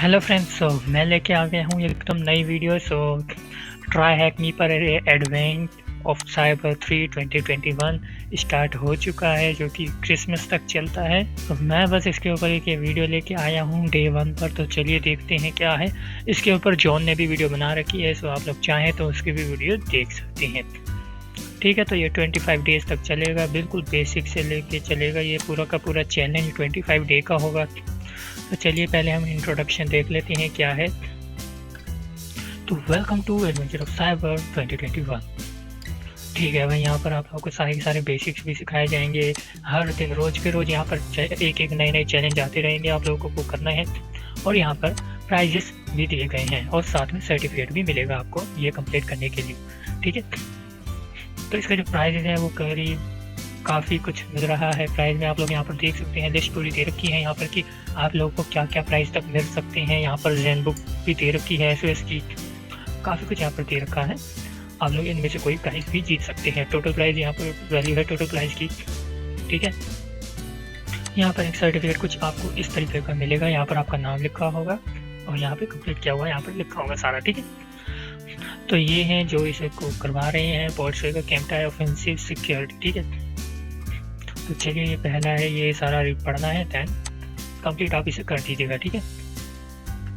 Hello friends, मैं लेके आ गया हूँ एकदम नई वीडियो। ट्राई हैक मी पर एडवेंट ऑफ साइबर 3 2021 स्टार्ट हो चुका है, जो कि क्रिसमस तक चलता है। तो मैं बस इसके ऊपर एक वीडियो लेके आया हूँ डे 1 पर। तो चलिए देखते हैं क्या है इसके ऊपर। जॉन ने भी वीडियो बना रखी है, सो आप लोग चाहें तो उसकी भी वीडियो देख सकते हैं। ठीक है, तो ये 25 डेज तक चलेगा, बिल्कुल बेसिक से लेके चलेगा। ये पूरा का पूरा चैलेंज 25 डे का होगा। तो चलिए पहले हम इंट्रोडक्शन देख लेते हैं क्या है। तो welcome to adventure of cyber 2021। ठीक है भाई, यहाँ पर आप लोगों को सारे बेसिक्स भी सिखाए जाएंगे। हर दिन रोज के रोज यहाँ पर एक नए चैलेंज आते रहेंगे, आप लोगों को करना है। और यहाँ पर प्राइजेस भी दिए गए हैं और साथ में सर्टिफिकेट भी मिलेगा आपको ये कंप्लीट करने के लिए। ठीक है, तो इसका जो प्राइजेस है वो करीब काफ़ी कुछ मिल रहा है। प्राइस में आप लोग यहाँ पर देख सकते हैं, लिस्ट पूरी दे रखी है यहाँ पर कि आप लोगों को क्या क्या प्राइस तक मिल सकते हैं। यहाँ पर जेन बुक भी दे रखी है, एसओएस की, काफ़ी कुछ यहाँ पर दे रखा है। आप लोग इनमें से कोई प्राइस भी जीत सकते हैं। टोटल प्राइस यहाँ पर वैल्यू है टोटल प्राइस की। ठीक है, यहाँ पर एक सर्टिफिकेट कुछ आपको इस तरीके का मिलेगा। यहाँ पर आपका नाम लिखा होगा और यहाँ पे कंप्लीट किया हुआ यहाँ पर लिखा होगा सारा। ठीक है, तो ये हैं जो इसे को करवा रहे हैं, पोर्ट्रेट का कैम्पटा ऑफेंसिव सिक्योरिटी। ठीक है, तो चलिए ये पहला है, ये सारा पढ़ना है, देन कंप्लीट आप इसे कर दीजिएगा। ठीक है,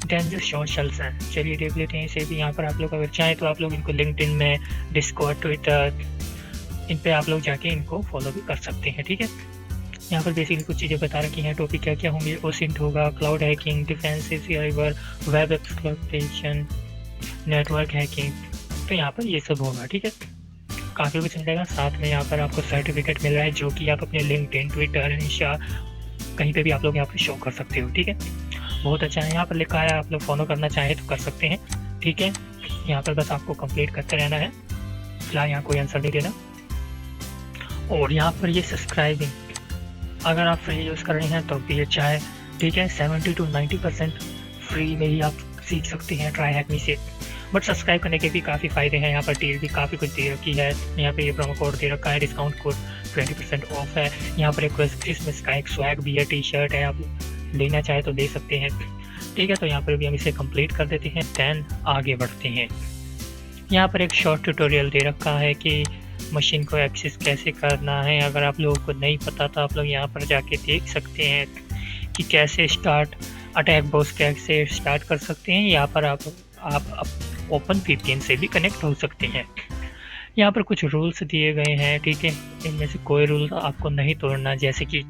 देन जो सोशल्स हैं चलिए देख लेते हैं इसे भी। यहाँ पर आप लोग अगर चाहें तो आप लोग इनको लिंक्डइन में, डिस्कॉर्ड, ट्विटर, इन पे आप लोग जाके इनको फॉलो भी कर सकते हैं। ठीक है, यहाँ पर बेसिकली कुछ चीज़ें बता रखी हैं। टॉपिक क्या क्या होंगे, ओसिंट होगा, cloud hacking, defensive cyber, web exploitation, network hacking. तो यहाँ पर ये सब होगा। ठीक है, काफ़ी कुछ मिलेगा। साथ में यहाँ पर आपको सर्टिफिकेट मिल रहा है जो कि आप अपने लिंक्डइन, ट्विटर, इंस्टा कहीं पे भी आप लोग यहाँ पर शो कर सकते हो। ठीक है, बहुत अच्छा है। यहाँ पर लिखा है आप लोग फॉलो करना चाहें तो कर सकते हैं। ठीक है, यहाँ पर बस आपको कंप्लीट करते रहना है। फिलहाल यहाँ कोई आंसर नहीं देना। और यहाँ पर ये सब्सक्राइबिंग अगर आप फ्री यूज़ कर रहे हैं तो भी अच्छा है। ठीक है, 70 to 90% फ्री में ही आप सीख सकते हैं ट्राई हैक मी से। बट सब्सक्राइब करने के भी काफ़ी फ़ायदे हैं। यहाँ पर डील भी काफ़ी कुछ दे रखी है। यहाँ पे ये प्रोमो कोड दे रखा है, डिस्काउंट कोड 20% ऑफ है। यहाँ पर एक क्रिसमस का एक स्वैग भी है, टी शर्ट है, आप लेना चाहे तो ले सकते हैं। ठीक है, तो यहाँ पर भी हम इसे कंप्लीट कर देते हैं, दैन आगे बढ़ते हैं। यहाँ पर एक शॉर्ट ट्यूटोरियल दे रखा है कि मशीन को एक्सेस कैसे करना है। अगर आप लोगों को नहीं पता तो आप लोग यहाँ पर जाके देख सकते हैं कि कैसे स्टार्ट अटैक बॉक्स कैसे स्टार्ट कर सकते हैं। यहाँ पर आप ओपन वीपीएन से भी कनेक्ट हो सकते हैं। यहाँ पर कुछ रूल्स दिए गए हैं। ठीक है, इनमें से कोई रूल आपको नहीं तोड़ना। जैसे कि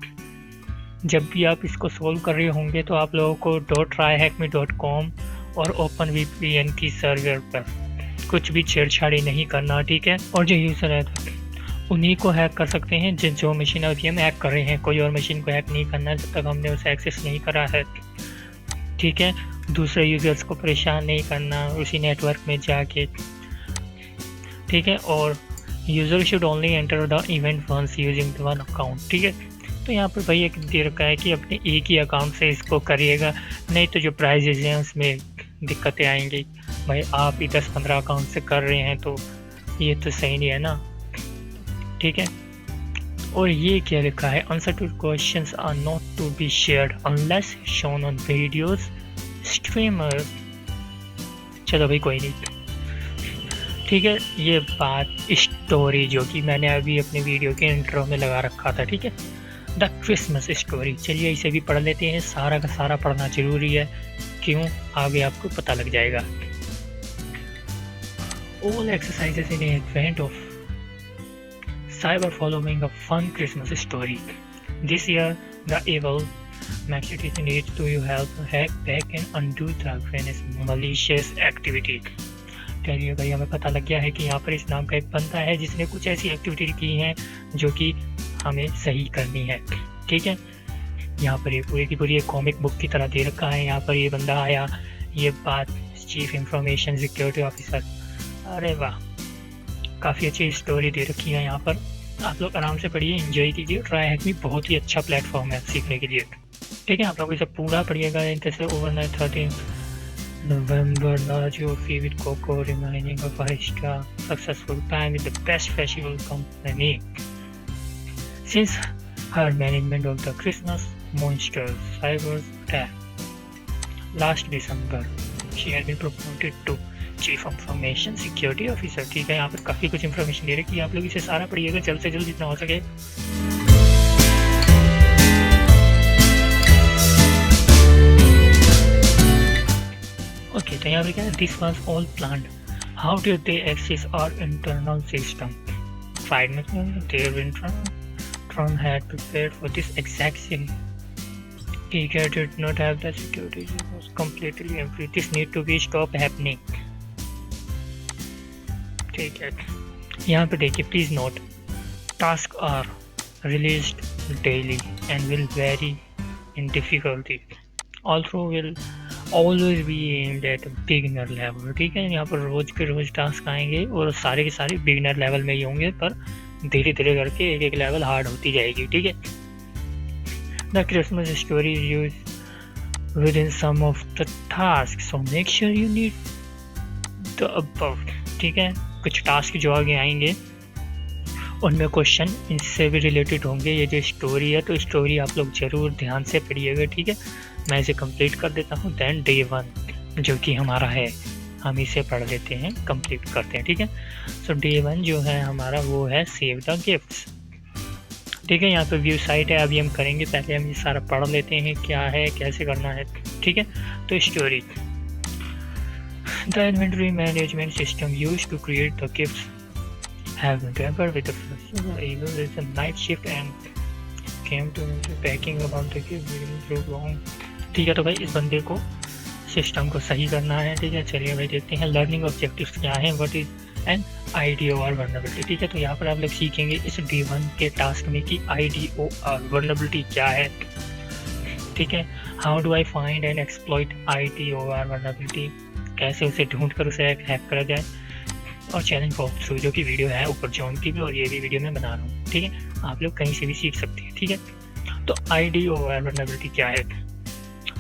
जब भी आप इसको सोल्व कर रहे होंगे तो आप लोगों को .tryhackme.com और ओपन वीपीएन की सर्वर पर कुछ भी छेड़छाड़ी नहीं करना। ठीक है, और जो यूज़र है उन्हीं को हैक कर सकते हैं जो मशीन अभी हम हैक कर रहे हैं। कोई और मशीन को हैक नहीं करना जब तक हमने उसे एक्सेस नहीं करा है। ठीक है, दूसरे यूज़र्स को परेशान नहीं करना उसी नेटवर्क में जाके। ठीक है, और user should only enter the event once using the one account. ठीक है, तो यहाँ पर भाई एक दे रखा है कि अपने एक ही अकाउंट से इसको करिएगा, नहीं तो जो प्राइजेज हैं उसमें दिक्कतें आएंगी। भाई आप ही 10-15 अकाउंट से कर रहे हैं तो ये तो सही नहीं है ना। ठीक है, और ये क्या लिखा है, answer to questions are not to be shared unless shown on videos streamer. चलो भाई कोई नहीं। ठीक है, ये बात स्टोरी जो कि मैंने अभी अपने वीडियो के इंट्रो में लगा रखा था। ठीक है, द क्रिसमस स्टोरी। चलिए इसे भी पढ़ लेते हैं। सारा का सारा पढ़ना जरूरी है, क्यों आगे आपको पता लग जाएगा। All exercises in an event of cyber following a fun Christmas story. This year, the evil Maxitizen needs to help hack back and undo the Granny's malicious activity. चलिए भाई, हमें पता लग गया है कि यहाँ पर इस नाम का एक बंदा है जिसने कुछ ऐसी एक्टिविटी की है जो कि हमें सही करनी है। ठीक है, यहाँ पर ये पूरी की पूरी एक कॉमिक बुक की तरह दे रखा है। यहाँ पर ये बंदा आया, ये बात चीफ इंफॉर्मेशन सिक्योरिटी ऑफिसर। अरे वाह, काफ़ी अच्छी स्टोरी दे रखी है। यहाँ पर आप लोग आराम से पढ़िए, एंजॉय कीजिए। ट्राई हैक भी बहुत ही अच्छा प्लेटफॉर्म है सीखने के लिए। ठीक है, आप लोग इसे पूरा पढ़िएगा। जैसे overnight 13 November Nacho with Coco reminding of Arista successful time with the best festival company since her management of the Christmas monster cyber attack. Last December she had been promoted to chief information security officer. ठीक है, यहाँ पर काफ़ी कुछ information दे रखी है, आप लोग इसे सारा पढ़िएगा जल्द से जल्द जितना हो सके। ओके, तो यहाँ पे क्या है, this was all planned, how did they access our internal system, find their internal had prepared for this exact thing. Giga did not have the security, it was completely empty. This need to be stop happening. ठीक है, यहाँ पे देखिए, please note, task are released daily and will vary in difficulty, also will always be aimed at beginner level. ठीक है, यहाँ पर रोज के रोज टास्क आएंगे और सारे के सारे बिगिनर लेवल में ही होंगे, पर धीरे धीरे करके एक एक लेवल हार्ड होती जाएगी। ठीक है, the Christmas story is used within some of the task, so make sure you need the above. ठीक है, कुछ टास्क जो आगे आएंगे उनमें क्वेश्चन इनसे भी रिलेटेड होंगे। ये जो स्टोरी है, तो स्टोरी आप लोग जरूर ध्यान से पढ़िएगा। ठीक है, मैं इसे कंप्लीट कर देता हूँ। देन डे 1 जो कि हमारा है, हम इसे पढ़ लेते हैं, कंप्लीट करते हैं। ठीक है, सो डे 1 जो है हमारा वो है सेव द गिफ्ट्स। ठीक है, यहाँ पे व्यू साइट है, अभी हम करेंगे, पहले हम ये सारा पढ़ लेते हैं क्या है, कैसे करना है। ठीक है, तो story, the inventory management system used to create the gifts have been tampered with the night shift and came to packing about the gift long. ठीक है, तो भाई इस बंदे को सिस्टम को सही करना है। ठीक है, चलिए भाई देखते हैं लर्निंग ऑब्जेक्टिव्स क्या है, what is an IDOR vulnerability. ठीक है, तो यहाँ पर आप लोग सीखेंगे इस D1 के टास्क में कि IDOR वल्नरेबिलिटी क्या है। ठीक है, how do I find and exploit IDOR vulnerability, कैसे उसे ढूंढ कर उसे हैक करा जाए, और चैलेंज वॉक थ्रू जो कि वीडियो है ऊपर जॉन की भी, और ये भी वीडियो मैं बना रहा हूँ। ठीक है, आप लोग कहीं से भी सीख सकते हैं। ठीक है, तो IDOR वल्नरेबिलिटी क्या है।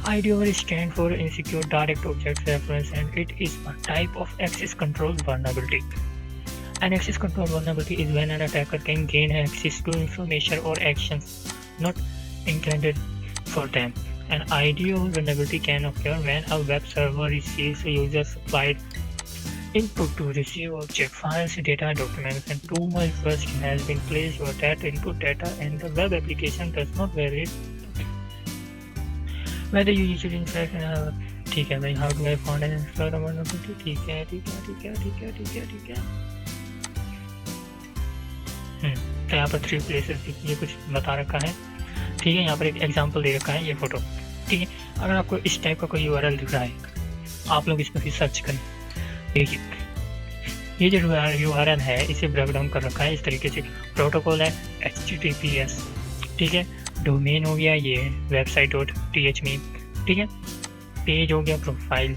IDOR stands for Insecure Direct Object Reference and it is a type of access control vulnerability. An access control vulnerability is when an attacker can gain access to information or actions not intended for them. An IDOR vulnerability can occur when a web server receives a user-supplied input to receive object files, data, documents, and too much trust has been placed for that input data and the web application does not verify whether you usually infect। ठीक है भाई, how do I find and exploit the vulnerability. ठीक है, ठीक है, ठीक है, ठीक है, ठीक है, ठीक है। तो यहाँ पर 3 प्लेसेस ये कुछ बता रखा है। ठीक है, यहाँ पर एक एग्जांपल दे रखा है, ये फोटो। ठीक है, अगर आपको इस टाइप का कोई URL दिख रहा है, आप लोग इसमें फिर सर्च करें। देखिए, ये जो URL है इसे ब्रेक डाउन कर रखा है इस तरीके से। प्रोटोकॉल है HTTPS। ठीक है, डोमेन हो गया ये website.th में। ठीक है, पेज हो गया प्रोफाइल।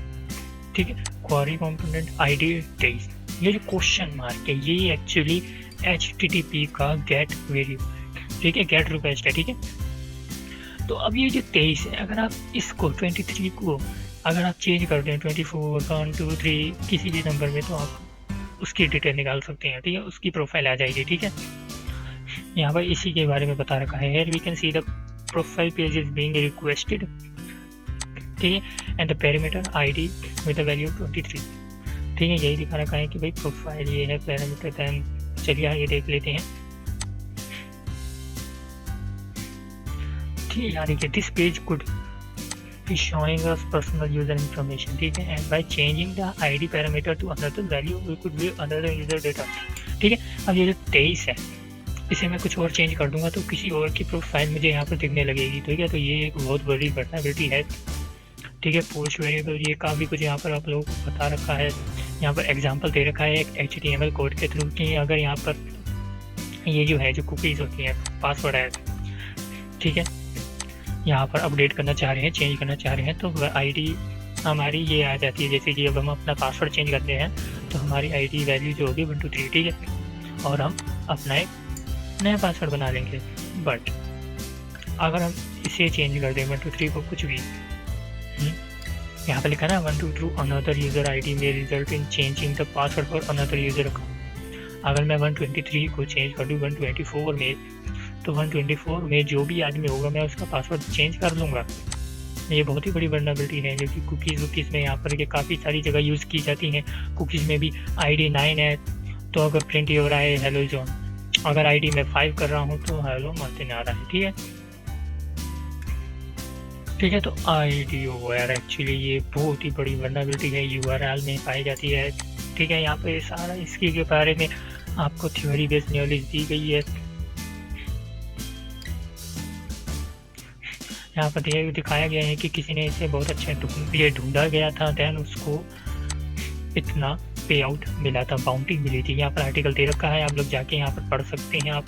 ठीक है, क्वेरी कंपोनेंट ID 23। ये जो क्वेश्चन मार्क है ये एक्चुअली HTTP का गेट वेरिएबल है। ठीक है, गेट रिक्वेस्ट है। ठीक है, तो अब ये जो 23 है, अगर आप इसको 23 को अगर आप चेंज कर दें 24, 1, 2, 3 किसी भी नंबर में, तो आप उसकी डिटेल निकाल सकते हैं। ठीक है, उसकी प्रोफाइल आ जाएगी। ठीक है, यहाँ पर इसी के बारे में बता रखा है। Here we can see the profile page is being requested। ठीक है, and the parameter ID with the value 23। ठीक है, यही दिखा रखा है कि भाई प्रोफाइल ये है, पैरामीटर। दैन चलिए आगे देख लेते हैं। ठीक है, यहाँ देखिए, this page could be showing us personal user information. ठीक है, and by changing the ID parameter to another value we could be another user data. ठीक है, अब ये जो 23 है इसे मैं कुछ और चेंज कर दूंगा तो किसी और की प्रोफाइल मुझे यहाँ पर दिखने लगेगी। ठीक है, तो ये एक बहुत बड़ी वल्नरेबिलिटी है। ठीक है, पोस्ट वेरिएबल, ये काफ़ी कुछ यहाँ पर आप लोगों को बता रखा है। यहाँ पर एग्जांपल दे रखा है एक HTML कोड के थ्रू कि अगर यहाँ पर ये जो है जो कुकीज़ होती हैं, पासवर्ड है, ठीक है, यहाँ पर अपडेट करना चाह रहे हैं, चेंज करना चाह रहे हैं, तो ID हमारी ये आ जाती है। जैसे कि अब हम अपना पासवर्ड चेंज करते हैं तो हमारी ID वैल्यू जो होगी 1 2 3। ठीक है, और हम अपना एक नया पासवर्ड बना लेंगे। बट अगर हम इसे चेंज कर दें 1 2 3 को कुछ भी, यहाँ पे लिखा ना 1 2 3 अनदर यूज़र ID में result in changing the password for another user account. अगर मैं 123 को चेंज कर दूँ 124 में, तो 124 में जो भी आदमी होगा मैं उसका पासवर्ड चेंज कर लूँगा। ये बहुत ही बड़ी वल्नरेबिलिटी है जो कि कुकीज़ में यहाँ पर ये काफ़ी सारी जगह यूज़ की जाती हैं। कुकीज़ में भी ID 9 है तो अगर प्रिंट हो रहा है हेलो जॉन, अगर ID में 5 कर रहा हूँ तो हेलो मार्टिन आ रहा है। ठीक है, तो IDOR एक्चुअली ये बहुत ही बड़ी वल्नरेबिलिटी है, URL में पाई जाती है। ठीक है, यहाँ पे सारा इसके के बारे में आपको थ्योरी बेस्ड नॉलेज दी गई है। यहाँ पर दिखाया गया है कि किसी ने इसे बहुत अच्छा ढूंढा गया था, देन उसको इतना पे आउट मिला था, बाउंटी मिली थी। यहाँ पर आर्टिकल दे रखा है, आप लोग जाके यहाँ पर पढ़ सकते हैं। आप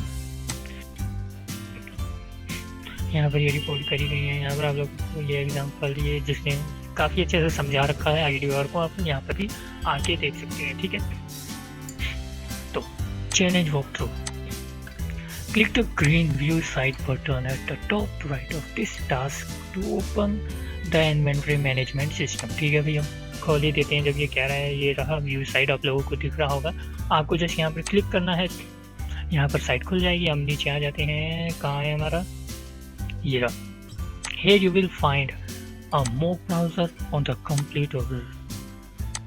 यहाँ पर ये रिपोर्ट करी गई है, यहाँ पर आप लोग ये एग्जांपल ये जिसने काफ़ी अच्छे से समझा रखा है IDOR को, आप यहाँ पर भी आके देख सकते हैं। ठीक है, तो challenge walk through. Click the green view site button at the top right of this task to open the inventory management system। ठीक है भाई, हम खोल ही देते हैं। जब ये कह रहा है, ये रहा व्यू साइट, आप लोगों को दिख रहा होगा। आपको जस्ट यहाँ पर क्लिक करना है, यहाँ पर साइट खुल जाएगी। हम नीचे आ जाते हैं, कहाँ है हमारा, ये रहा। Here you will find a mock browser on the complete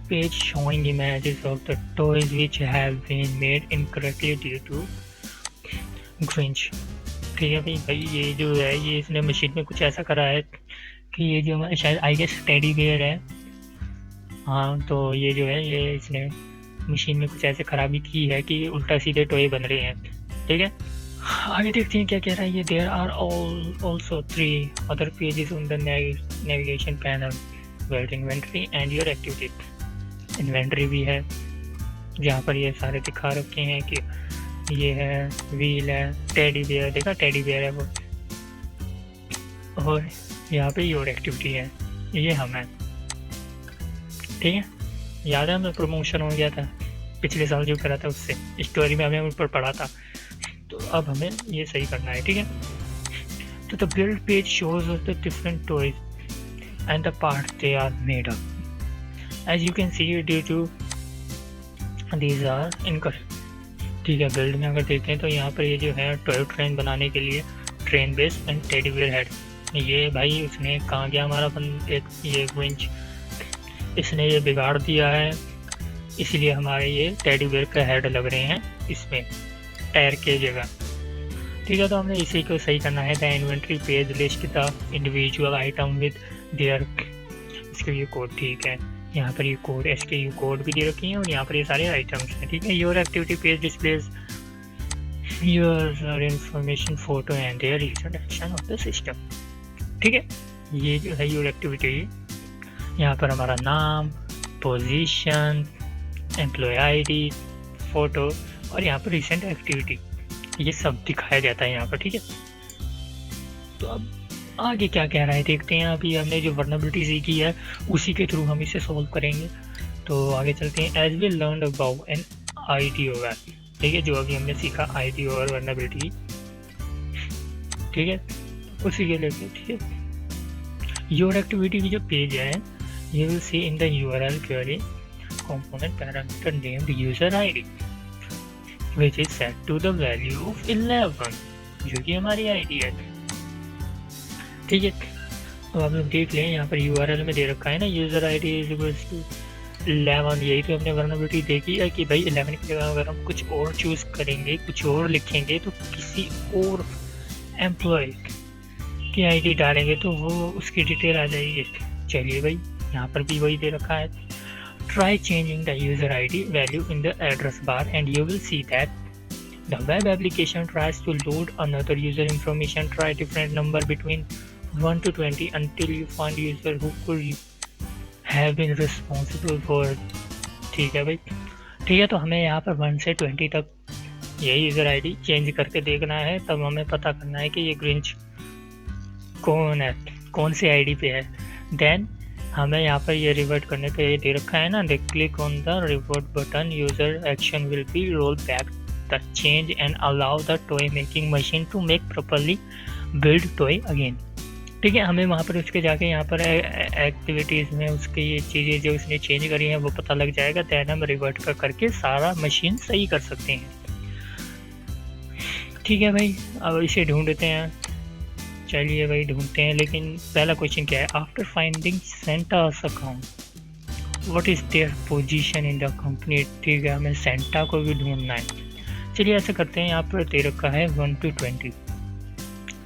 page showing images of the toys which have been made incorrectly due to Grinch. ठीक है भाई, ये जो है ये इसने मशीन में कुछ ऐसा करा है कि ये जो हमारे शायद आई गेस टेडी बेयर है, हाँ, तो ये जो है ये इसने मशीन में कुछ ऐसे खराबी की है कि उल्टा सीधे टॉय बन रहे हैं। ठीक है, आगे देखते हैं क्या कह रहा है ये। There are also 3 other pages on the navigation panel where inventory and your activity. Inventory भी है जहाँ पर ये सारे दिखा रखे हैं कि ये है, व्हील है, टेडी बेयर, देखा टेडी बेयर है वो, और यहाँ पे योर एक्टिविटी है, ये हम है। ठीक है, याद है हमें प्रमोशन हो गया था पिछले साल जो करा था, उससे स्टोरी में हमें ऊपर पढ़ा था, तो अब हमें ये सही करना है। ठीक है, तो the build page shows the different toys and the part they are made up as you can see due to these are incorrect. ठीक है, बिल्ड में अगर देखें तो यहाँ पर ये जो है टॉय ट्रेन बनाने के लिए train base and teddy bear head, ये भाई उसने कहाँ गया हमारा एक ये विंच, इसने ये बिगाड़ दिया है, इसलिए हमारे ये टेडी बेयर का हेड लग रहे हैं इसमें टायर के जगह। ठीक है, तो हमने इसी को सही करना है। The inventory page list the individual item with their, इसके ये कोड। ठीक है, यहाँ पर ये कोड SKU कोड भी दे रखी है और यहाँ पर ये सारे आइटम्स हैं। ठीक है, your activity page displays your information photo and their recent action of the system. ठीक है, ये जो है योर एक्टिविटी, यहाँ पर हमारा नाम, पोजीशन, एम्प्लॉय ID, फोटो और यहाँ पर रिसेंट एक्टिविटी, ये सब दिखाया जाता है यहाँ पर। ठीक है, तो अब आगे क्या कह रहा है देखते हैं। अभी हमने जो वल्नरेबिलिटी सीखी है उसी के थ्रू हम इसे सॉल्व करेंगे, तो आगे चलते हैं। As we learn about an IDOR। ठीक है, जो अभी हमने सीखा IDOR वल्नरेबिलिटी, ठीक है, उसी के लेके। ठीक है, योर एक्टिविटी की जो पेज है, you will see in the URL query component parameter named user ID which is set to the value of 11, जो कि हमारी ID है। ठीक है, तो आप लोग देख लें, यहाँ पर URL में दे रखा है ना user ID is equals to 11। यही तो हमने वल्नरेबिलिटी देखी है कि भाई 11 की जगह अगर हम कुछ और चूज़ करेंगे, कुछ और लिखेंगे, तो किसी और एम्प्लॉय की ID डालेंगे तो वो उसकी डिटेल आ जाएगी। चलिए भाई, यहाँ पर भी वही दे रखा है। Try changing the user ID value in the address bar and you will see that the web application tries to load another user information. Try different number between 1 to 20 until you find user who could have been responsible for। ठीक है भाई, ठीक है, तो हमें यहाँ पर 1 से 20 तक ये यूज़र ID चेंज करके देखना है, तब हमें पता करना है कि ये ग्रिंच कौन है, कौन से ID पे है। देन हमें यहाँ पर ये रिवर्ट करने पे ये दे रखा है ना, they click on the revert button, user action will be roll back the change and allow the toy making machine to make properly build toy again. ठीक है, हमें वहाँ पर उसके जाके यहाँ पर एक्टिविटीज़ में उसकी ये चीज़ें जो उसने चेंज करी हैं वो पता लग जाएगा, दैन हम रिवर्ट करके सारा मशीन सही कर सकते हैं। ठीक है भाई, अब इसे ढूंढते हैं। चलिए भाई ढूंढते हैं, लेकिन पहला क्वेश्चन क्या है? After finding Santa's account what is their position in the company. ठीक है, हमें सेंटा को भी ढूंढना है। चलिए ऐसा करते हैं, यहाँ पर दे रखा है 1 to 20।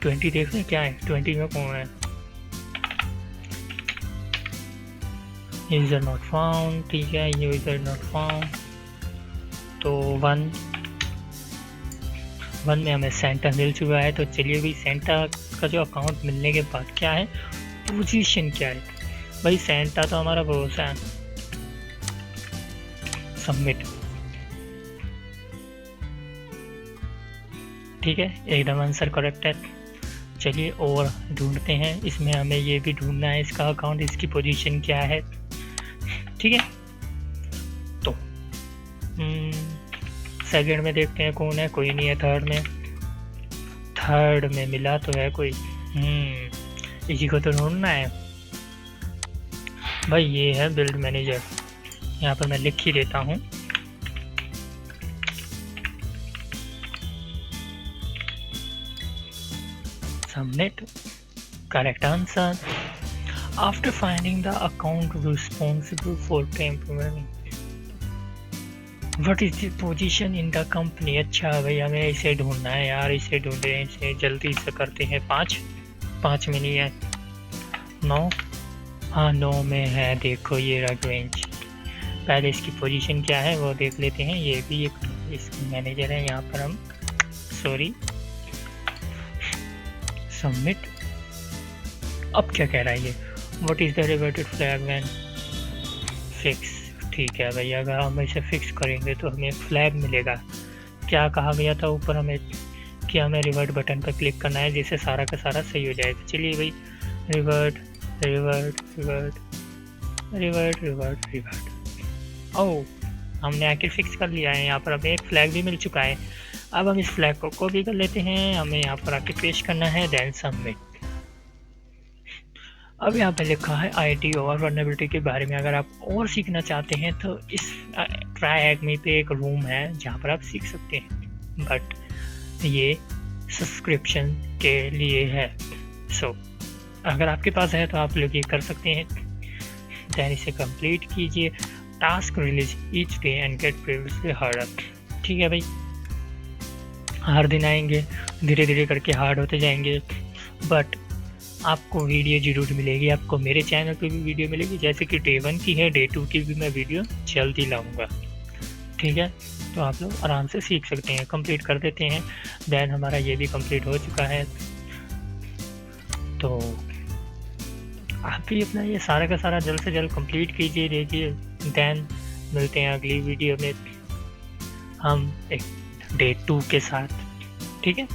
20 देख रहे क्या है, 20 में कौन है? User not found. ठीक है, यूजर नॉट फाउंड। तो 1 में हमें सेंटा मिल चुका है। तो चलिए भाई सेंटा का जो अकाउंट मिलने के बाद क्या है, पोजीशन क्या है? भाई सेंटा तो हमारा भरोसा है। सबमिट। ठीक है, एकदम आंसर करेक्ट है। चलिए और ढूंढते हैं, इसमें हमें ये भी ढूंढना है इसका अकाउंट, इसकी पोजीशन क्या है। ठीक है, तो सेकंड में देखते हैं कौन है, कोई नहीं है। थर्ड में मिला तो है कोई, इसी को तो ढूंढना है भाई। ये है बिल्ड मैनेजर, यहाँ पर मैं लिख ही देता हूँ। Submit. Correct answer. After finding the account responsible for temporary what is the position in the company. अच्छा भाई हमें इसे ढूंढना है यार, इसे ढूंढे, इसे जल्दी से करते हैं। 5 में नहीं है, 9। हाँ 9 में है, देखो ये रहा रेंज। पहले इसकी पोजीशन क्या है वो देख लेते हैं। ये भी एक इसकी मैनेजर है, यहाँ पर हम सॉरी सबमिट। अब क्या कह रहा है ये, what is the reverted flag when fix. ठीक है भाई, अगर हम इसे फिक्स करेंगे तो हमें फ्लैग मिलेगा। क्या कहा गया था ऊपर हमें कि हमें रिवर्ट बटन पर क्लिक करना है जिससे सारा का सारा सही हो जाएगा। चलिए भाई revert revert revert revert revert revert. Oh, हमने आखिर फिक्स कर लिया है। यहाँ पर हमें एक फ्लैग भी मिल चुका है। अब हम इस फ्लैग को कॉपी कर लेते हैं, हमें यहाँ पर आके पेस्ट करना है, देन सबमिट। अब यहाँ पे लिखा है आईटी और वल्नरेबिलिटी के बारे में। अगर आप और सीखना चाहते हैं तो इस ट्राई हैक मी पे एक रूम है जहाँ पर आप सीख सकते हैं, बट ये सब्सक्रिप्शन के लिए है। सो अगर आपके पास है तो आप लोग ये कर सकते हैं। दैन इसे कंप्लीट कीजिए। Task release each day and get previously harder. ठीक है भाई, हर दिन आएंगे, धीरे धीरे करके हार्ड होते जाएंगे, बट आपको वीडियो जरूर मिलेगी। आपको मेरे चैनल पे भी वीडियो मिलेगी, जैसे कि डे 1 की है, डे 2 की भी मैं वीडियो जल्दी लाऊंगा। ठीक है, तो आप लोग आराम से सीख सकते हैं। कंप्लीट कर देते हैं। देन हमारा ये भी कंप्लीट हो चुका है। तो आप भी अपना ये सारा का सारा जल्द से जल्द कंप्लीट कीजिए। देखिए, देन मिलते हैं अगली वीडियो में हम एक डे 2 के साथ। ठीक है।